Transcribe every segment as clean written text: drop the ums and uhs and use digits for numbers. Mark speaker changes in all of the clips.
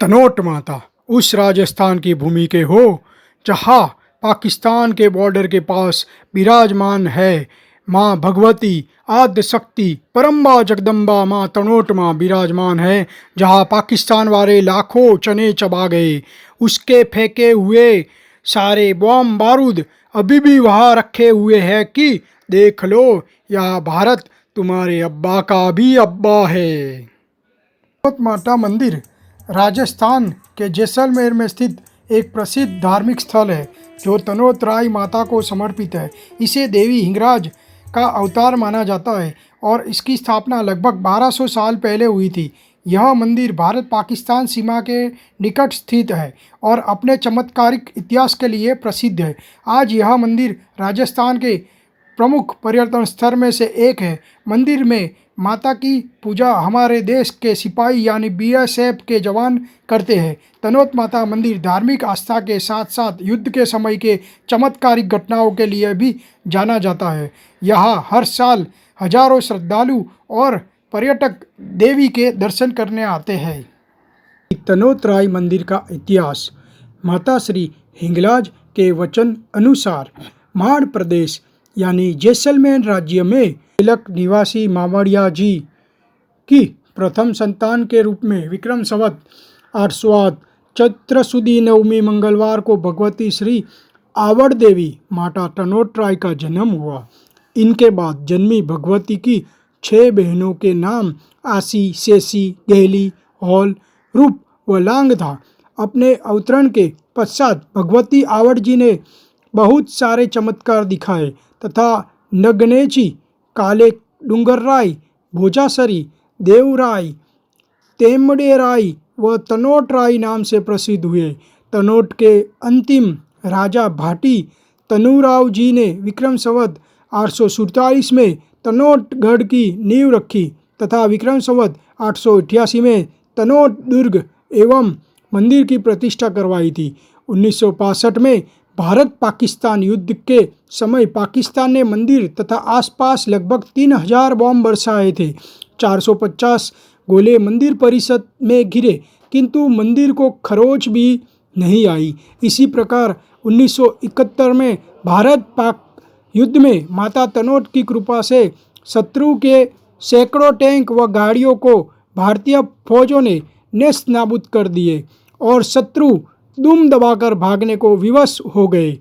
Speaker 1: तनोट माता उस राजस्थान की भूमि के हो जहाँ पाकिस्तान के बॉर्डर के पास विराजमान है माँ भगवती आद्य शक्ति परम्बा जगदम्बा माँ तनोट माँ विराजमान है। जहाँ पाकिस्तान वाले लाखों चने चबा गए, उसके फेंके हुए सारे बम बारूद अभी भी वहाँ रखे हुए हैं कि देख लो, यह भारत तुम्हारे अब्बा का भी अब्बा है। तनोट माता मंदिर राजस्थान के जैसलमेर में स्थित एक प्रसिद्ध धार्मिक स्थल है जो तनोट राई माता को समर्पित है। इसे देवी हिंगराज का अवतार माना जाता है और इसकी स्थापना लगभग 1200 साल पहले हुई थी। यह मंदिर भारत पाकिस्तान सीमा के निकट स्थित है और अपने चमत्कारिक इतिहास के लिए प्रसिद्ध है। आज यह मंदिर राजस्थान के प्रमुख पर्यटन स्थल में से एक है। मंदिर में माता की पूजा हमारे देश के सिपाही यानी बीएसएफ के जवान करते हैं। तनोट माता मंदिर धार्मिक आस्था के साथ साथ युद्ध के समय के चमत्कारिक घटनाओं के लिए भी जाना जाता है। यहाँ हर साल हजारों श्रद्धालु और पर्यटक देवी के दर्शन करने आते हैं। तनोट राई मंदिर का इतिहास। माता श्री हिंगलाज के वचन अनुसार माड़ प्रदेश यानी जैसलमेर राज्य में तिलक निवासी मावड़िया जी की प्रथम संतान के रूप में विक्रम संवत 808 चैत्र सुदी नवमी मंगलवार को भगवती श्री आवड़ देवी माता तनोट राय का जन्म हुआ। इनके बाद जन्मी भगवती की 6 बहनों के नाम आसी, शेषी, गहली, हौल, रूप व लांग था। अपने अवतरण के पश्चात भगवती आवड़ जी ने बहुत सारे चमत्कार दिखाए तथा नगनेची, काले डूंगरराय, भोजासरी, देवराय, तेमड़ेराय व तनोट राय नाम से प्रसिद्ध हुए। तनोट के अंतिम राजा भाटी तनुराव जी ने विक्रम संवत 847 में तनोटगढ़ की नींव रखी तथा विक्रम संवत 888 में तनोट दुर्ग एवं मंदिर की प्रतिष्ठा करवाई थी। 1965 में भारत पाकिस्तान युद्ध के समय पाकिस्तान ने मंदिर तथा आसपास लगभग 3000 बम बरसाए थे। 450 गोले मंदिर परिसर में गिरे किंतु मंदिर को खरोच भी नहीं आई। इसी प्रकार 1971 में भारत पाक युद्ध में माता तनोट की कृपा से शत्रु के सैकड़ों टैंक व गाड़ियों को भारतीय फौजों ने नेस्त नाबूद कर दिए और शत्रु दुम दबाकर भागने को विवश हो गए।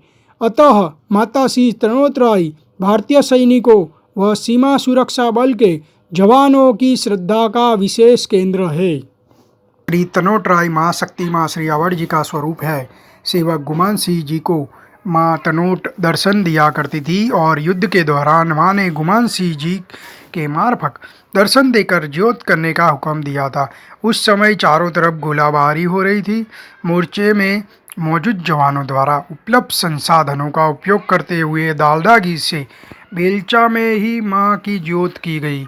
Speaker 1: अतः माता श्री तनोट राय भारतीय सैनिकों व सीमा सुरक्षा बल के जवानों की श्रद्धा का विशेष केंद्र है। श्री तनोट राय माँ शक्ति माँ श्री आवड़ जी का स्वरूप है। सेवक गुमान सिंह जी को माँ तनोट दर्शन दिया करती थी और युद्ध के दौरान माँ ने गुमान सिंह जी के मार्फत दर्शन देकर ज्योत करने का हुक्म दिया था। उस समय चारों तरफ गोलाबारी हो रही थी। मोर्चे में मौजूद जवानों द्वारा उपलब्ध संसाधनों का उपयोग करते हुए डालडा घी से बेलचा में ही माँ की ज्योत की गई।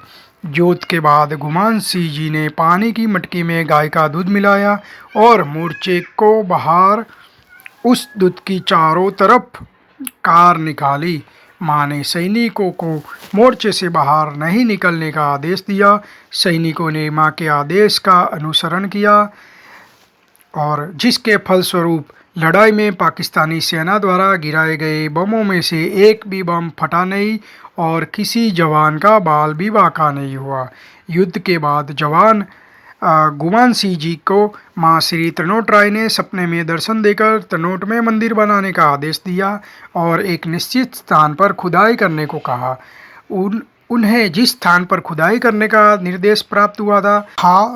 Speaker 1: ज्योत के बाद गुमान सिंह जी ने पानी की मटकी में गाय का दूध मिलाया और मोर्चे को बाहर उस दूध की चारों तरफ कार निकाली। माँ ने सैनिकों को मोर्चे से बाहर नहीं निकलने का आदेश दिया। सैनिकों ने माँ के आदेश का अनुसरण किया और जिसके फलस्वरूप लड़ाई में पाकिस्तानी सेना द्वारा गिराए गए बमों में से एक भी बम फटा नहीं और किसी जवान का बाल भी बाका नहीं हुआ। युद्ध के बाद जवान गुमान सिंह जी को माँ श्री तनोट राय ने सपने में दर्शन देकर तनोट में मंदिर बनाने का आदेश दिया और एक निश्चित स्थान पर खुदाई करने को कहा। उन्हें जिस स्थान पर खुदाई करने का निर्देश प्राप्त हुआ था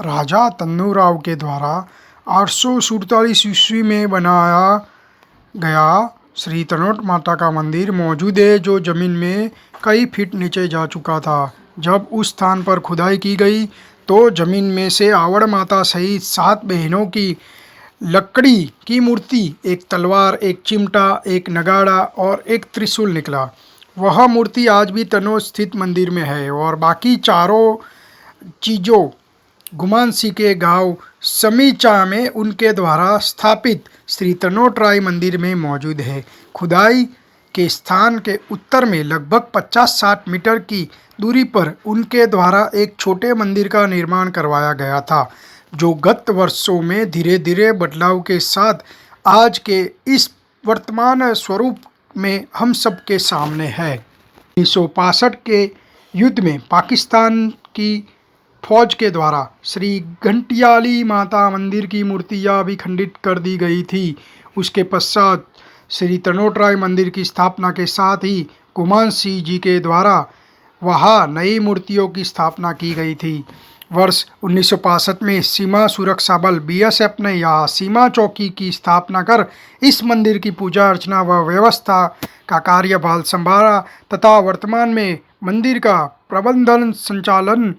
Speaker 1: राजा तन्नूराव के द्वारा 847 ईस्वी में बनाया गया श्री तनोट माता का मंदिर मौजूद है, जो जमीन में कई फीट नीचे जा चुका था। जब उस स्थान पर खुदाई की गई तो जमीन में से आवड़ माता सहित 7 बहनों की लकड़ी की मूर्ति, एक तलवार, एक चिमटा, एक नगाड़ा और एक त्रिशूल निकला। वह मूर्ति आज भी तनोट स्थित मंदिर में है और बाकी चारों चीज़ों गुमान सिंह के गांव समीचा में उनके द्वारा स्थापित श्री तनोट राय मंदिर में मौजूद है। खुदाई के स्थान के उत्तर में लगभग 50-60 मीटर की दूरी पर उनके द्वारा एक छोटे मंदिर का निर्माण करवाया गया था, जो गत वर्षों में धीरे धीरे बदलाव के साथ आज के इस वर्तमान स्वरूप में हम सबके सामने है। 1965 के युद्ध में पाकिस्तान की फौज के द्वारा श्री घंटियाली माता मंदिर की मूर्तियां भी खंडित कर दी गई थी। उसके पश्चात श्री तनोट राय मंदिर की स्थापना के साथ ही कुमान सिंह जी के द्वारा वहाँ नई मूर्तियों की स्थापना की गई थी। वर्ष 1965 में सीमा सुरक्षा बल BSF ने यहाँ सीमा चौकी की स्थापना कर इस मंदिर की पूजा अर्चना व व्यवस्था का कार्यभार संभाला तथा वर्तमान में मंदिर का प्रबंधन संचालन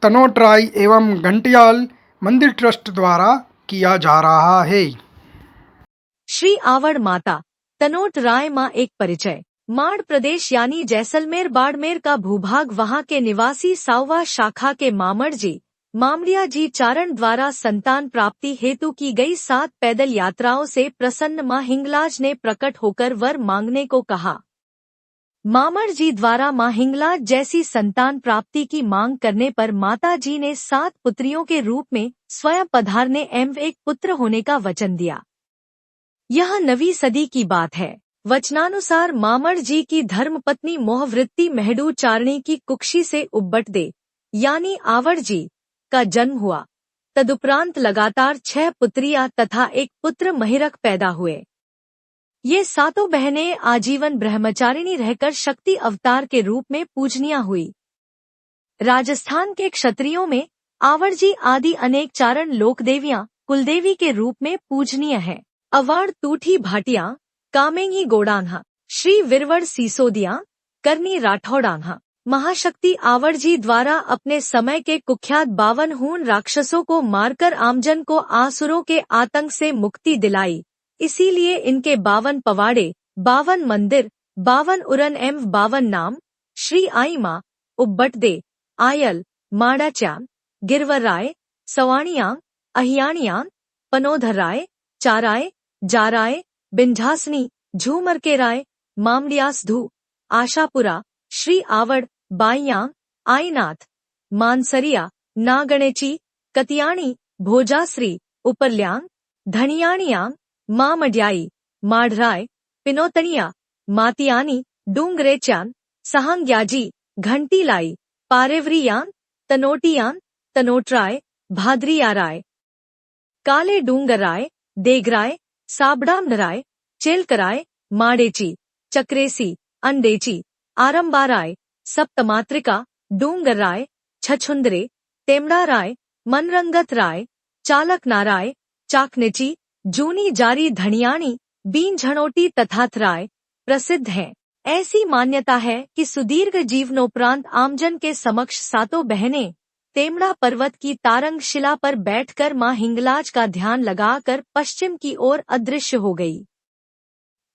Speaker 1: तनोट राय एवं घंटियाल मंदिर ट्रस्ट द्वारा किया जा रहा है।
Speaker 2: श्री आवड़ माता तनोट राय मां एक परिचय। माड़ प्रदेश यानी जैसलमेर बाड़मेर का भूभाग वहां के निवासी साववा शाखा के मामड़ जी मामड़िया जी चारण द्वारा संतान प्राप्ति हेतु की गई 7 पैदल यात्राओं से प्रसन्न मां हिंगलाज ने प्रकट होकर वर मांगने को कहा। मामड़ जी द्वारा मां हिंगलाज जैसी संतान प्राप्ति की मांग करने पर माता जी ने 7 पुत्रियों के रूप में स्वयं पधारने एवं एक पुत्र होने का वचन दिया। यह 9वीं सदी की बात है। वचनानुसार मामड़ जी की धर्मपत्नी मोहवृत्ति मेहडू चारणी की कुक्षी से उब्बट दे यानी आवड़ जी का जन्म हुआ। तदुपरांत लगातार 6 पुत्रियां तथा एक पुत्र महिरक पैदा हुए। ये 7 बहनें आजीवन ब्रह्मचारिणी रहकर शक्ति अवतार के रूप में पूजनीय हुई। राजस्थान के क्षत्रियों में आवड़ जी आदि अनेक चारण लोकदेवियां कुलदेवी के रूप में पूजनीय है। अवाड़ तूठी भाटिया कामेंगी गोडांगा श्री विरवड़ सीसोदिया करनी राठौडांगा। महाशक्ति आवड़ जी द्वारा अपने समय के कुख्यात 52 हून राक्षसों को मारकर आमजन को आसुरों के आतंक से मुक्ति दिलाई। इसीलिए इनके 52 पवाड़े 52 मंदिर 52 उरन एवं 52 नाम श्री आई मां उब्बटदे आयल माड़ाच्यान गिरवराय सवाणियां अहियाणियां पनोधराय चाराय जाराय बिंझासनी झूमर के राय मामड़ियासधु आशापुरा श्री आवड़ बाइयांग आईनाथ मानसरिया नागणेची कतियाणी भोजाश्री उपरल्यांग धनियाणियांग मामड्याई माढ़राय पिनोतनिया मातियानी डूंगरेच्यान सहांग्याजी घंटीलाई पारेवरियान तनोटियान तनोटराय भाद्रियाराय काले डूंगराय देगराय साबड़ामराय चेलकराय माड़ेची चक्रेसी अंडेची आरंबाराय सप्तमात्रिका डूंगराय छछुंदरे तेमड़ाराय मनरंगत राय चालक नाराय चाकनेची जूनी जारी धनियाणी बीन झणोटी तथाथराय प्रसिद्ध हैं। ऐसी मान्यता है कि सुदीर्घ जीवनोपरांत आमजन के समक्ष 7 बहनें तेमड़ा पर्वत की तारंग शिला पर बैठकर मां हिंगलाज का ध्यान लगाकर पश्चिम की ओर अदृश्य हो गई।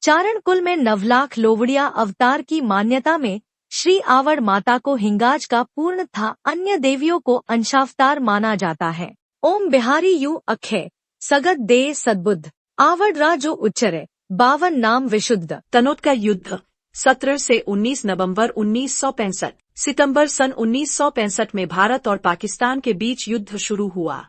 Speaker 2: चारण कुल में 9 लाख लोवड़िया अवतार की मान्यता में श्री आवड़ माता को हिंगाज का पूर्ण था अन्य देवियों को अंशावतार माना जाता है। ओम बिहारी यू अक्षय सगत दे सद्बुद्ध आवड़ राजो उच्चरे 52 नाम विशुद्ध।
Speaker 3: तनोट का युद्ध 17 से 19 नवंबर 1965 सितंबर सन 1965 में भारत और पाकिस्तान के बीच युद्ध शुरू हुआ।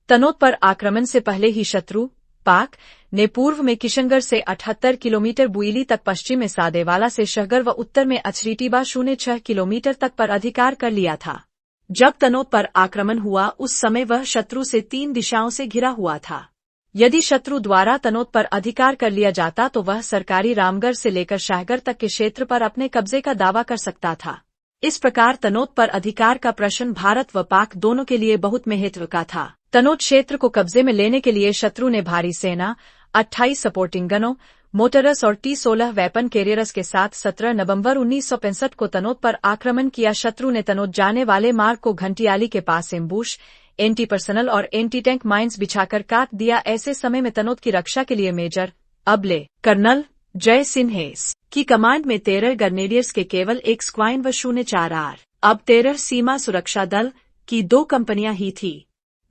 Speaker 3: तनोट पर आक्रमण से पहले ही शत्रु पाक ने पूर्व में किशनगढ़ से 78 किलोमीटर बुइली तक, पश्चिम में सादेवाला से शहगर व उत्तर में अछरीटीबा 06 किलोमीटर तक पर अधिकार कर लिया था। जब तनोट पर आक्रमण हुआ उस समय वह शत्रु से 3 दिशाओं से घिरा हुआ था। यदि शत्रु द्वारा तनोट पर अधिकार कर लिया जाता तो वह सरकारी रामगढ़ से लेकर शाहगढ़ तक के क्षेत्र पर अपने कब्जे का दावा कर सकता था। इस प्रकार तनोट पर अधिकार का प्रश्न भारत व पाक दोनों के लिए बहुत महत्व का था। तनोट क्षेत्र को कब्जे में लेने के लिए शत्रु ने भारी सेना 28 सपोर्टिंग गनों मोटरस और T-16 वेपन कैरियर्स के साथ 17 नवंबर 1965 को तनोट पर आक्रमण किया। शत्रु ने तनोट जाने वाले मार्ग को घंटियाली के पास एम्बुश एंटी पर्सनल और एंटी टैंक माइंस बिछाकर काट दिया। ऐसे समय में तनोट की रक्षा के लिए मेजर अबले कर्नल जय सिन्हेस की कमांड में 13 ग्रेनेडियर्स के केवल 1 स्क्वाइन व 04 आर अब 13 सीमा सुरक्षा दल की 2 कंपनियां ही थी।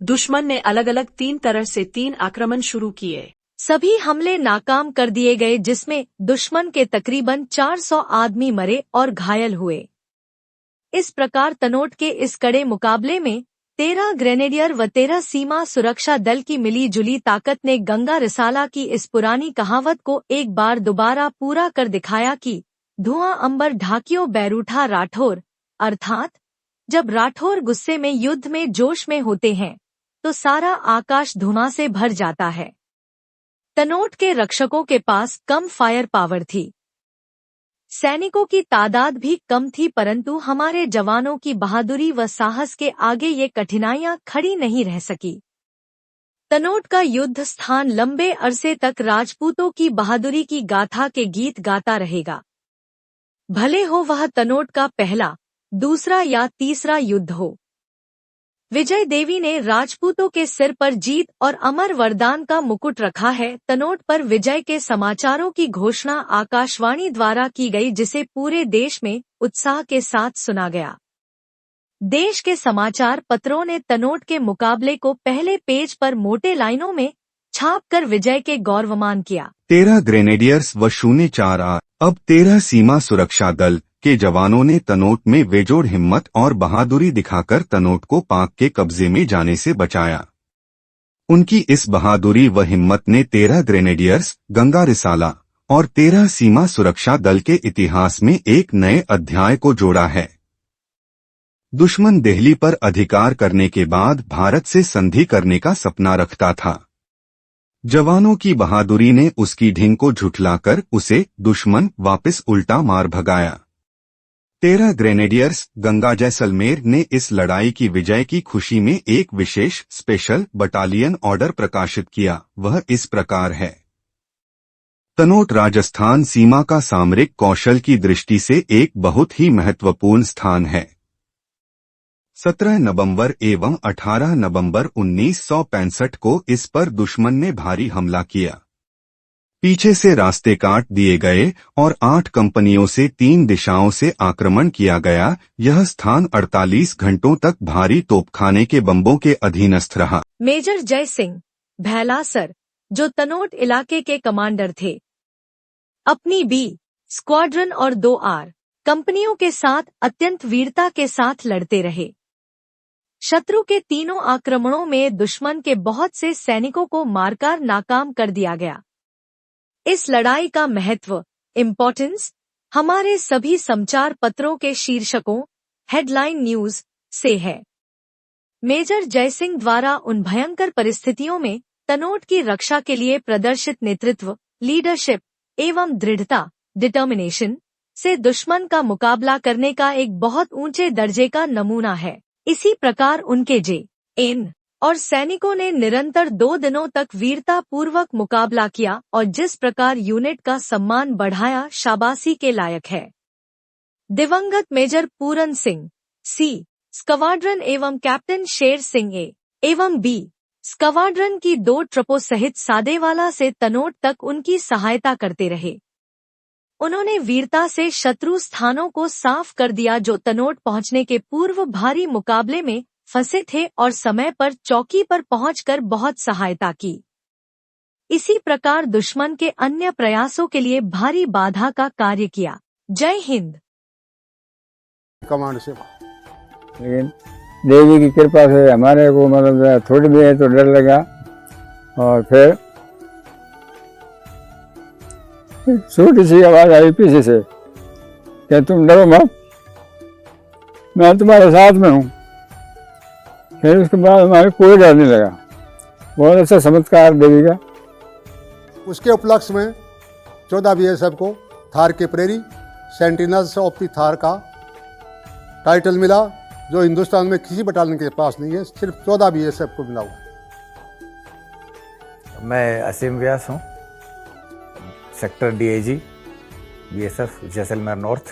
Speaker 3: दुश्मन ने अलग अलग 3 तरह से 3 आक्रमण शुरू किए।
Speaker 2: सभी हमले नाकाम कर दिए गए, जिसमें दुश्मन के तकरीबन 400 आदमी मरे और घायल हुए। इस प्रकार तनोट के इस कड़े मुकाबले में 13 ग्रेनेडियर व 13 सीमा सुरक्षा दल की मिली जुली ताकत ने गंगा रिसाला की इस पुरानी कहावत को एक बार दोबारा पूरा कर दिखाया कि धुआं अंबर ढाकियो बैरूठा राठौर, अर्थात जब राठौर गुस्से में युद्ध में जोश में होते हैं तो सारा आकाश धुआं से भर जाता है। तनोट के रक्षकों के पास कम फायर पावर थी, सैनिकों की तादाद भी कम थी, परंतु हमारे जवानों की बहादुरी व साहस के आगे ये कठिनाइयां खड़ी नहीं रह सकी। तनोट का युद्ध स्थान लंबे अरसे तक राजपूतों की बहादुरी की गाथा के गीत गाता रहेगा, भले हो वह तनोट का पहला, दूसरा या तीसरा युद्ध हो। विजय देवी ने राजपूतों के सिर पर जीत और अमर वरदान का मुकुट रखा है। तनोट पर विजय के समाचारों की घोषणा आकाशवाणी द्वारा की गई, जिसे पूरे देश में उत्साह के साथ सुना गया। देश के समाचार पत्रों ने तनोट के मुकाबले को पहले पेज पर मोटे लाइनों में छापकर विजय के गौरवमान किया।
Speaker 4: 13 ग्रेनेडियर्स व 04 अब 13 सीमा सुरक्षा दल के जवानों ने तनोट में बेजोड़ हिम्मत और बहादुरी दिखाकर तनोट को पाक के कब्जे में जाने से बचाया। उनकी इस बहादुरी व हिम्मत ने 13 ग्रेनेडियर्स, गंगा रिसाला और 13 सीमा सुरक्षा दल के इतिहास में एक नए अध्याय को जोड़ा है। दुश्मन दिल्ली पर अधिकार करने के बाद भारत से संधि करने का सपना रखता था। जवानों की बहादुरी ने उसकी ढींग को झुठलाकर उसे दुश्मन वापस उल्टा मार भगाया। 13 ग्रेनेडियर्स, गंगा जैसलमेर ने इस लड़ाई की विजय की खुशी में एक विशेष स्पेशल बटालियन ऑर्डर प्रकाशित किया। वह इस प्रकार है। तनोट राजस्थान सीमा का सामरिक कौशल की दृष्टि से एक बहुत ही महत्वपूर्ण स्थान है। 17 नवंबर एवं 18 नवंबर 1965 को इस पर दुश्मन ने भारी हमला किया। पीछे से रास्ते काट दिए गए और 8 कंपनियों से 3 दिशाओं से आक्रमण किया गया। यह स्थान 48 घंटों तक भारी तोपखाने के बम्बों के अधीनस्थ रहा।
Speaker 2: मेजर जय सिंह भैलासर, जो तनोट इलाके के कमांडर थे, अपनी बी स्क्वाड्रन और 2 आर कंपनियों के साथ अत्यंत वीरता के साथ लड़ते रहे। शत्रु के तीनों आक्रमणों में दुश्मन के बहुत से सैनिकों को मारकर नाकाम कर दिया गया। इस लड़ाई का महत्व, इम्पोर्टेंस, हमारे सभी समाचार पत्रों के शीर्षकों, हेडलाइन न्यूज से है। मेजर जयसिंह द्वारा उन भयंकर परिस्थितियों में तनोट की रक्षा के लिए प्रदर्शित नेतृत्व, लीडरशिप एवं दृढ़ता, डिटर्मिनेशन से दुश्मन का मुकाबला करने का एक बहुत ऊंचे दर्जे का नमूना है। इसी प्रकार उनके जे.एन. और सैनिकों ने निरंतर 2 दिनों तक वीरता पूर्वक मुकाबला किया और जिस प्रकार यूनिट का सम्मान बढ़ाया, शाबाशी के लायक है। दिवंगत मेजर पूरन सिंह सी स्क्वाड्रन एवं कैप्टन शेर सिंह ए एवं बी स्क्वाड्रन की 2 ट्रपों सहित सादेवाला से तनोट तक उनकी सहायता करते रहे। उन्होंने वीरता से शत्रु स्थानों को साफ कर दिया जो तनोट पहुंचने के पूर्व भारी मुकाबले में फंसे थे और समय पर चौकी पर पहुंचकर बहुत सहायता की। इसी प्रकार दुश्मन के अन्य प्रयासों के लिए भारी बाधा का कार्य किया। जय हिंद।
Speaker 5: कमांड से
Speaker 6: लेकिन देवी की कृपा से हमारे को मतलब थोड़ी देर तो डर लगा और फिर छोटी सी आवाज आई पीछे से कि तुम डरो मत, मैं तुम्हारे साथ में हूँ। फिर उसके बाद हमारे कोई डर नहीं लगा। बहुत अच्छा चमत्कार देवी का।
Speaker 5: उसके उपलक्ष्य में 14 बीएसएफ को थार के prairie sentinels of the Thar का टाइटल मिला, जो हिंदुस्तान में किसी बटालियन के पास नहीं है, सिर्फ 14 बीएसएफ को मिला हुआ है।
Speaker 7: मैं असीम व्यास हूँ, sector DIG BSF Jaisalmer north.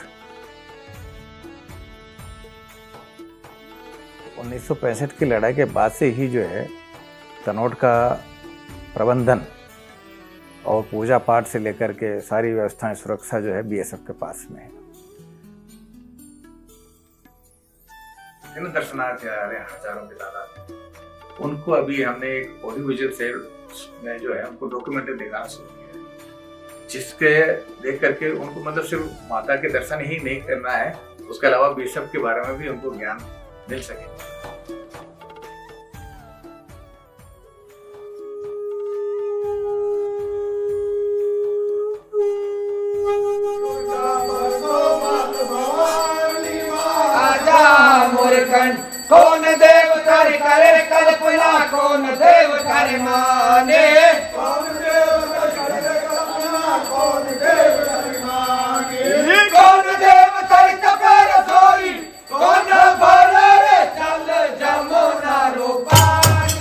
Speaker 7: 1965 की लड़ाई के बाद से ही जो है तनोट का प्रबंधन और पूजा पाठ से लेकर के सारी व्यवस्थाएं, सुरक्षा जो है बीएसएफ के पास में है। दर्शनार्थी आ रहे हैं हजारों की तादाद में। उनको अभी हमने एक ऑडियो विजुअल से में जो है उनको डॉक्यूमेंट्री दिखाना शुरू किया, जिसके देख करके उनको मतलब सिर्फ माता के दर्शन ही नहीं करना है, उसके अलावा बीएसएफ के बारे में भी उनको ज्ञान मिल सके।
Speaker 8: कर माने कौन देव कर कपे रसोई कौन भरे चल जमुना रो पानी